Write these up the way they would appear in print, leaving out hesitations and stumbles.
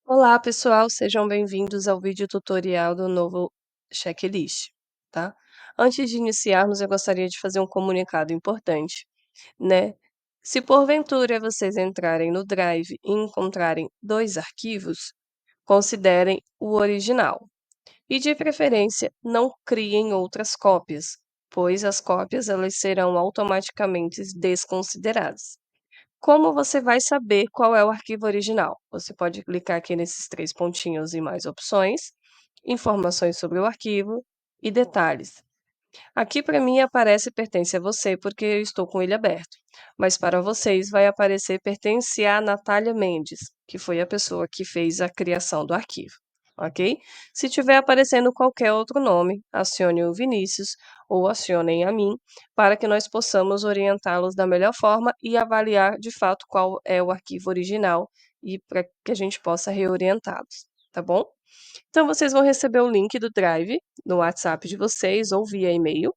Olá, pessoal, sejam bem-vindos ao vídeo tutorial do novo checklist, tá? Antes de iniciarmos, eu gostaria de fazer um comunicado importante, né? Se porventura vocês entrarem no Drive e encontrarem dois arquivos, considerem o original. E de preferência, não criem outras cópias, pois as cópias elas serão automaticamente desconsideradas. Como você vai saber qual é o arquivo original? Você pode clicar aqui nesses três pontinhos e mais opções, informações sobre o arquivo e detalhes. Aqui para mim aparece pertence a você porque eu estou com ele aberto, mas para vocês vai aparecer pertence a Natália Mendes, que foi a pessoa que fez a criação do arquivo, ok? Se tiver aparecendo qualquer outro nome, acione o Vinícius ou acionem a mim para que nós possamos orientá-los da melhor forma e avaliar de fato qual é o arquivo original e para que a gente possa reorientá-los, tá bom? Então vocês vão receber o link do Drive no WhatsApp de vocês ou via e-mail,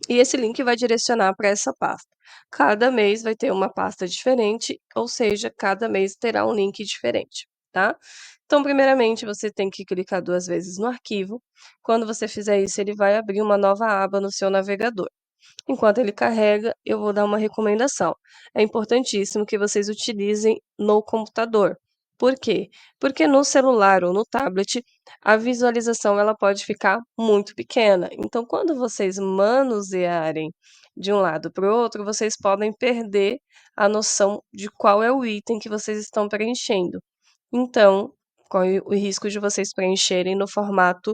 e esse link vai direcionar para essa pasta. Cada mês vai ter uma pasta diferente, ou seja, cada mês terá um link diferente, tá? Então, primeiramente, você tem que clicar 2 vezes no arquivo. Quando você fizer isso, ele vai abrir uma nova aba no seu navegador. Enquanto ele carrega, eu vou dar uma recomendação. É importantíssimo que vocês utilizem no computador. Por quê? Porque no celular ou no tablet, a visualização ela pode ficar muito pequena. Então, quando vocês manusearem de um lado para o outro, vocês podem perder a noção de qual é o item que vocês estão preenchendo. Então, corre o risco de vocês preencherem no formato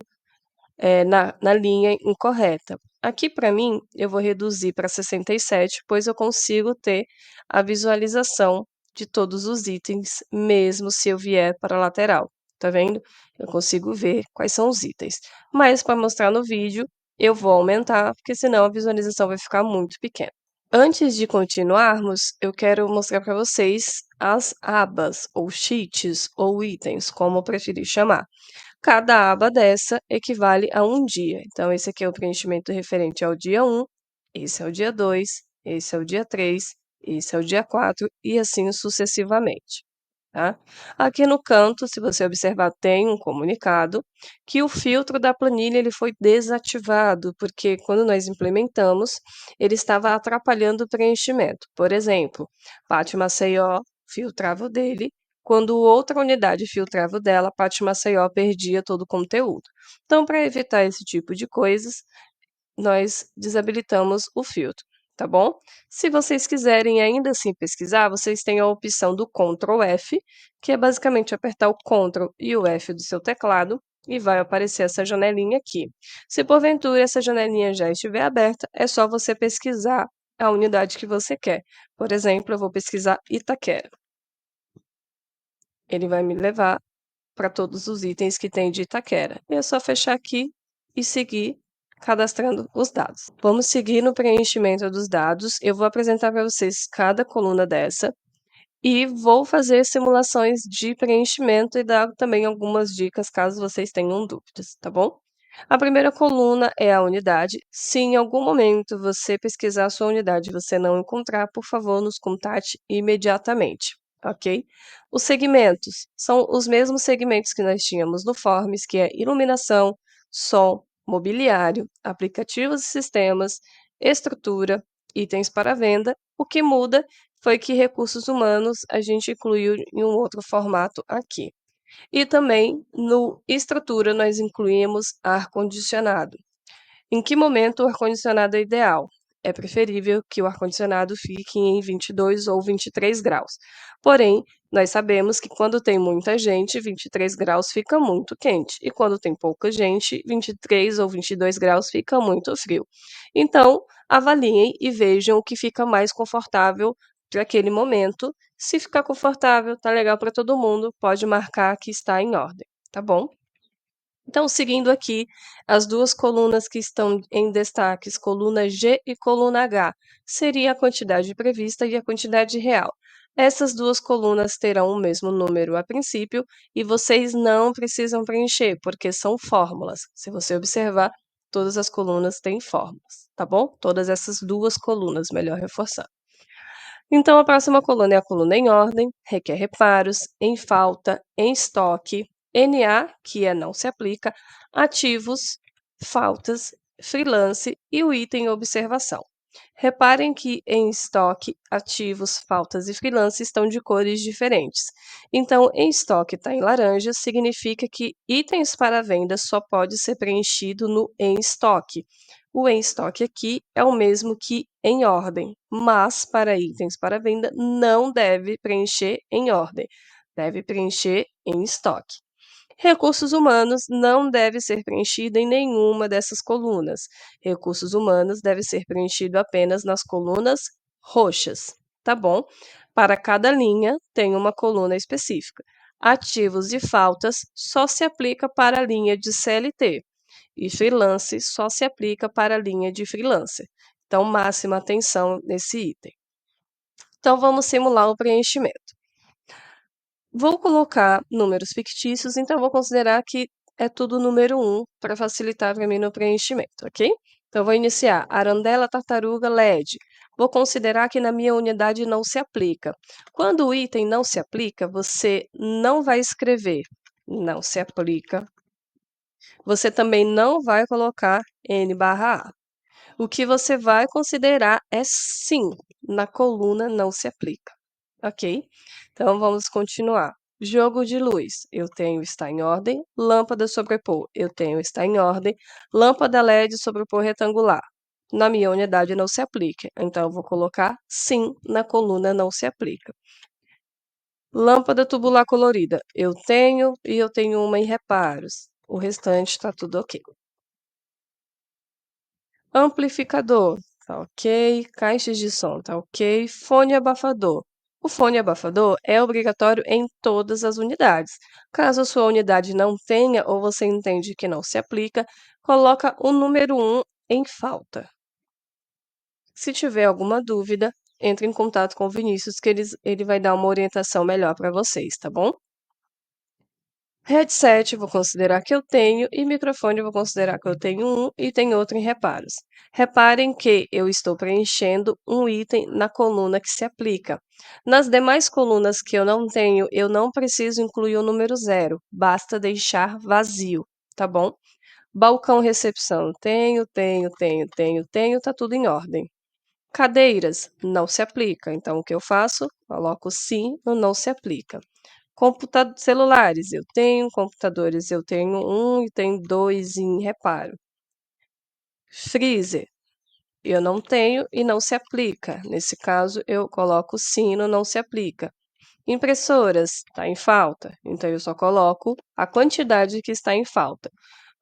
na linha incorreta. Aqui para mim, eu vou reduzir para 67, pois eu consigo ter a visualização de todos os itens, mesmo se eu vier para a lateral, tá vendo? Eu consigo ver quais são os itens. Mas para mostrar no vídeo, eu vou aumentar, porque senão a visualização vai ficar muito pequena. Antes de continuarmos, eu quero mostrar para vocês as abas, ou sheets, ou itens, como preferir chamar. Cada aba dessa equivale a um dia. Então, esse aqui é o preenchimento referente ao dia 1, esse é o dia 2, esse é o dia 3, esse é o dia 4 e assim sucessivamente. Tá? Aqui no canto, se você observar, tem um comunicado que o filtro da planilha ele foi desativado, porque quando nós implementamos, ele estava atrapalhando o preenchimento. Por exemplo, Paty Maceió filtrava o dele, quando outra unidade filtrava o dela, Paty Maceió perdia todo o conteúdo. Então, para evitar esse tipo de coisas, nós desabilitamos o filtro, tá bom? Se vocês quiserem ainda assim pesquisar, vocês têm a opção do Ctrl F, que é basicamente apertar o Ctrl e o F do seu teclado e vai aparecer essa janelinha aqui. Se porventura essa janelinha já estiver aberta, é só você pesquisar a unidade que você quer. Por exemplo, eu vou pesquisar Itaquera. Ele vai me levar para todos os itens que tem de Itaquera. É só fechar aqui e seguir cadastrando os dados. Vamos seguir no preenchimento dos dados. Eu vou apresentar para vocês cada coluna dessa e vou fazer simulações de preenchimento e dar também algumas dicas caso vocês tenham dúvidas, tá bom? A primeira coluna é a unidade. Se em algum momento você pesquisar a sua unidade e você não encontrar, por favor, nos contate imediatamente, ok? Os segmentos são os mesmos segmentos que nós tínhamos no Forms, que é iluminação, som, mobiliário, aplicativos e sistemas, estrutura, itens para venda. O que muda foi que recursos humanos a gente incluiu em um outro formato aqui. E também no estrutura nós incluímos ar-condicionado. Em que momento o ar-condicionado é ideal? É preferível que o ar-condicionado fique em 22 ou 23 graus. Porém, nós sabemos que quando tem muita gente, 23 graus fica muito quente. E quando tem pouca gente, 23 ou 22 graus fica muito frio. Então, avaliem e vejam o que fica mais confortável para aquele momento. Se ficar confortável, tá legal para todo mundo, pode marcar que está em ordem, tá bom? Então, seguindo aqui, as duas colunas que estão em destaques, coluna G e coluna H, seria a quantidade prevista e a quantidade real. Essas duas colunas terão o mesmo número a princípio e vocês não precisam preencher, porque são fórmulas. Se você observar, todas as colunas têm fórmulas, tá bom? Todas essas duas colunas, melhor reforçar. Então, a próxima coluna é a coluna em ordem, requer reparos, em falta, em estoque, NA, que é não se aplica, ativos, faltas, freelance e o item observação. Reparem que em estoque, ativos, faltas e freelance estão de cores diferentes. Então, em estoque está em laranja, significa que itens para venda só pode ser preenchido no em estoque. O em estoque aqui é o mesmo que em ordem, mas para itens para venda não deve preencher em ordem, deve preencher em estoque. Recursos humanos não deve ser preenchido em nenhuma dessas colunas. Recursos humanos deve ser preenchido apenas nas colunas roxas, tá bom? Para cada linha tem uma coluna específica. Ativos e faltas só se aplica para a linha de CLT e freelance só se aplica para a linha de freelancer. Então, máxima atenção nesse item. Então, vamos simular o preenchimento. Vou colocar números fictícios, então vou considerar que é tudo número 1 para facilitar para mim no preenchimento, ok? Então, vou iniciar Arandela Tartaruga LED. Vou considerar que na minha unidade não se aplica. Quando o item não se aplica, você não vai escrever não se aplica. Você também não vai colocar N/A. O que você vai considerar é sim, na coluna não se aplica, ok? Então vamos continuar. Jogo de luz, eu tenho está em ordem. Lâmpada sobrepor, eu tenho está em ordem. Lâmpada LED sobrepor retangular. Na minha unidade não se aplica, então eu vou colocar sim na coluna não se aplica. Lâmpada tubular colorida, eu tenho e eu tenho uma em reparos. O restante está tudo ok. Amplificador, tá ok. Caixas de som, tá ok. Fone abafador. O fone abafador é obrigatório em todas as unidades. Caso a sua unidade não tenha ou você entende que não se aplica, coloca o número 1 em falta. Se tiver alguma dúvida, entre em contato com o Vinícius que ele vai dar uma orientação melhor para vocês, tá bom? Headset, vou considerar que eu tenho, e microfone, vou considerar que eu tenho um e tem outro em reparos. Reparem que eu estou preenchendo um item na coluna que se aplica. Nas demais colunas que eu não tenho, eu não preciso incluir o número 0, basta deixar vazio, tá bom? Balcão recepção, tenho, tá tudo em ordem. Cadeiras, não se aplica, então o que eu faço? Coloco sim no não se aplica. Celulares, eu tenho, computadores, eu tenho um e tenho 2 em reparo. Freezer, eu não tenho e não se aplica. Nesse caso, eu coloco sim no não se aplica. Impressoras, está em falta, então eu só coloco a quantidade que está em falta.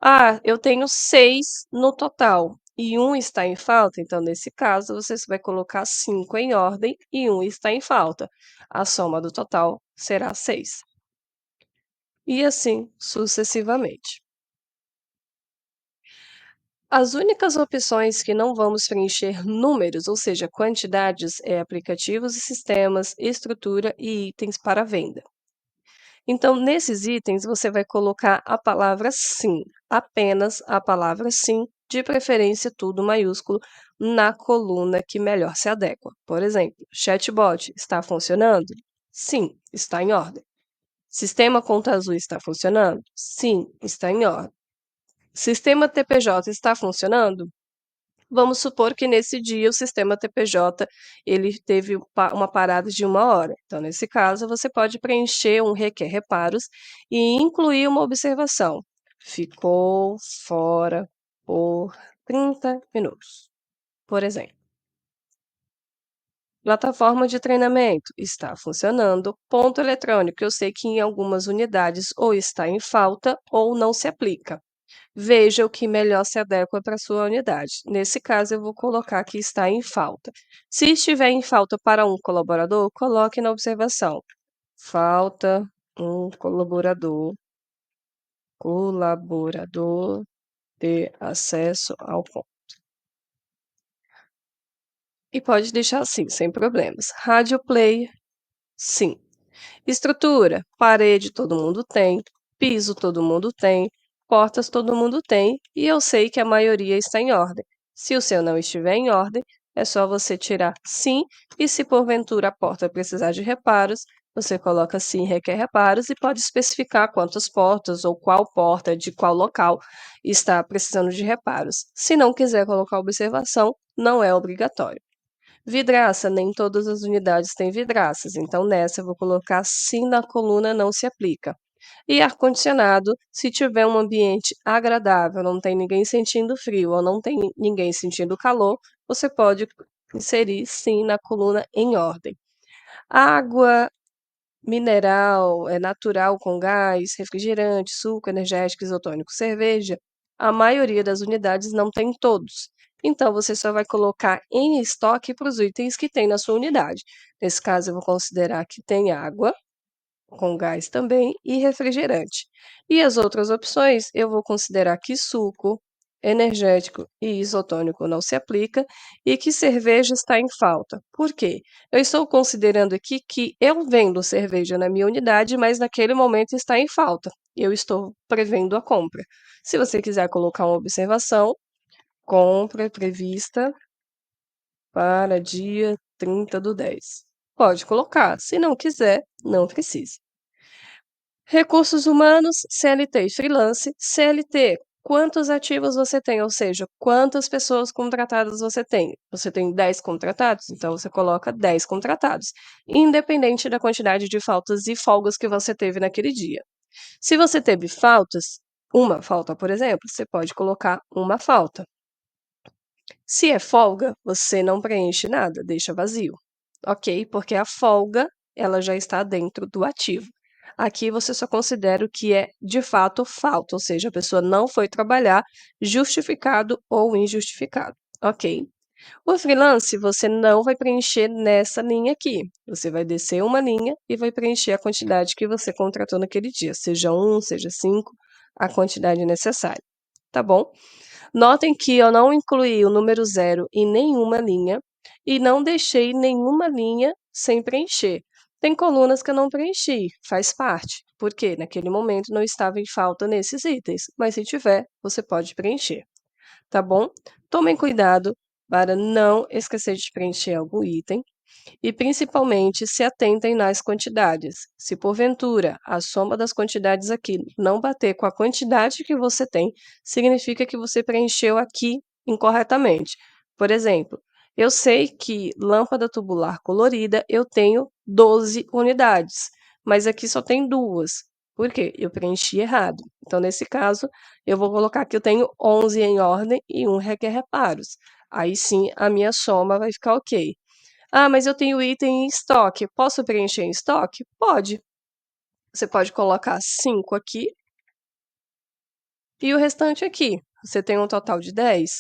Ah, eu tenho 6 no total e um está em falta, então nesse caso você vai colocar 5 em ordem e um está em falta. A soma do total será 6 e assim sucessivamente. As únicas opções que não vamos preencher números, ou seja, quantidades, é aplicativos e sistemas, estrutura e itens para venda. Então, nesses itens, você vai colocar a palavra sim, apenas a palavra sim, de preferência tudo maiúsculo, na coluna que melhor se adequa. Por exemplo, chatbot está funcionando? Sim, está em ordem. Sistema conta azul está funcionando? Sim, está em ordem. Sistema TPJ está funcionando? Vamos supor que nesse dia o sistema TPJ ele teve uma parada de 1 hora. Então, nesse caso, você pode preencher um requer reparos e incluir uma observação. Ficou fora por 30 minutos, por exemplo. Plataforma de treinamento está funcionando. Ponto eletrônico, eu sei que em algumas unidades ou está em falta ou não se aplica. Veja o que melhor se adequa para a sua unidade. Nesse caso, eu vou colocar que está em falta. Se estiver em falta para um colaborador, coloque na observação. Falta um colaborador ter acesso ao ponto. E pode deixar assim, sem problemas. Rádio play, sim. Estrutura, parede todo mundo tem, piso todo mundo tem, portas todo mundo tem, e eu sei que a maioria está em ordem. Se o seu não estiver em ordem, é só você tirar sim, e se porventura a porta precisar de reparos, você coloca sim, requer reparos e pode especificar quantas portas ou qual porta de qual local está precisando de reparos. Se não quiser colocar observação, não é obrigatório. Vidraça, nem todas as unidades têm vidraças, então nessa eu vou colocar sim na coluna não se aplica. E ar-condicionado, se tiver um ambiente agradável, não tem ninguém sentindo frio ou não tem ninguém sentindo calor, você pode inserir sim na coluna em ordem. Água mineral, natural com gás, refrigerante, suco, energético, isotônico, cerveja, a maioria das unidades não tem todos. Então, você só vai colocar em estoque para os itens que tem na sua unidade. Nesse caso, eu vou considerar que tem água, com gás também, e refrigerante. E as outras opções, eu vou considerar que suco, energético e isotônico não se aplica e que cerveja está em falta. Por quê? Eu estou considerando aqui que eu vendo cerveja na minha unidade, mas naquele momento está em falta. Eu estou prevendo a compra. Se você quiser colocar uma observação, compra prevista para dia 30/10. Pode colocar. Se não quiser, não precisa. Recursos humanos, CLT e freelance. CLT, quantos ativos você tem? Ou seja, quantas pessoas contratadas você tem? Você tem 10 contratados? Então você coloca 10 contratados, independente da quantidade de faltas e folgas que você teve naquele dia. Se você teve faltas, uma falta, por exemplo, você pode colocar uma falta. Se é folga, você não preenche nada, deixa vazio, ok? Porque a folga, ela já está dentro do ativo. Aqui você só considera o que é de fato falta, ou seja, a pessoa não foi trabalhar, justificado ou injustificado, ok? O freelance você não vai preencher nessa linha aqui. Você vai descer uma linha e vai preencher a quantidade que você contratou naquele dia, seja um, seja 5, a quantidade necessária, tá bom? Notem que eu não incluí o número zero em nenhuma linha e não deixei nenhuma linha sem preencher. Tem colunas que eu não preenchi, faz parte, porque naquele momento não estava em falta nesses itens, mas se tiver, você pode preencher, tá bom? Tomem cuidado para não esquecer de preencher algum item e principalmente se atentem nas quantidades. Se porventura a soma das quantidades aqui não bater com a quantidade que você tem, significa que você preencheu aqui incorretamente. Por exemplo, eu sei que lâmpada tubular colorida eu tenho 12 unidades, mas aqui só tem duas. Por quê? Eu preenchi errado. Então, nesse caso, eu vou colocar que eu tenho 11 em ordem e um requer reparos. Aí sim, a minha soma vai ficar ok. Ah, mas eu tenho item em estoque. Posso preencher em estoque? Pode. Você pode colocar 5 aqui e o restante aqui. Você tem um total de 10?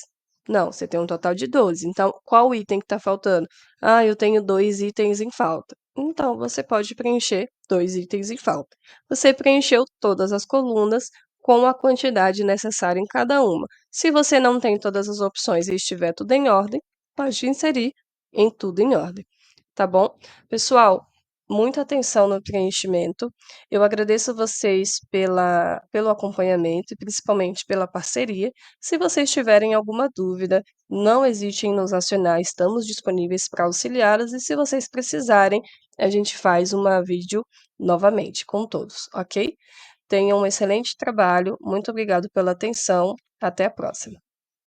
Não, você tem um total de 12. Então, qual item que está faltando? Ah, eu tenho 2 itens em falta. Então, você pode preencher 2 itens em falta. Você preencheu todas as colunas com a quantidade necessária em cada uma. Se você não tem todas as opções e estiver tudo em ordem, pode inserir em tudo em ordem, tá bom? Pessoal, muita atenção no preenchimento. Eu agradeço vocês pelo acompanhamento e principalmente pela parceria. Se vocês tiverem alguma dúvida, não hesitem em nos acionar, estamos disponíveis para auxiliá-los e se vocês precisarem, a gente faz uma vídeo novamente com todos, ok? Tenham um excelente trabalho, muito obrigado pela atenção, até a próxima.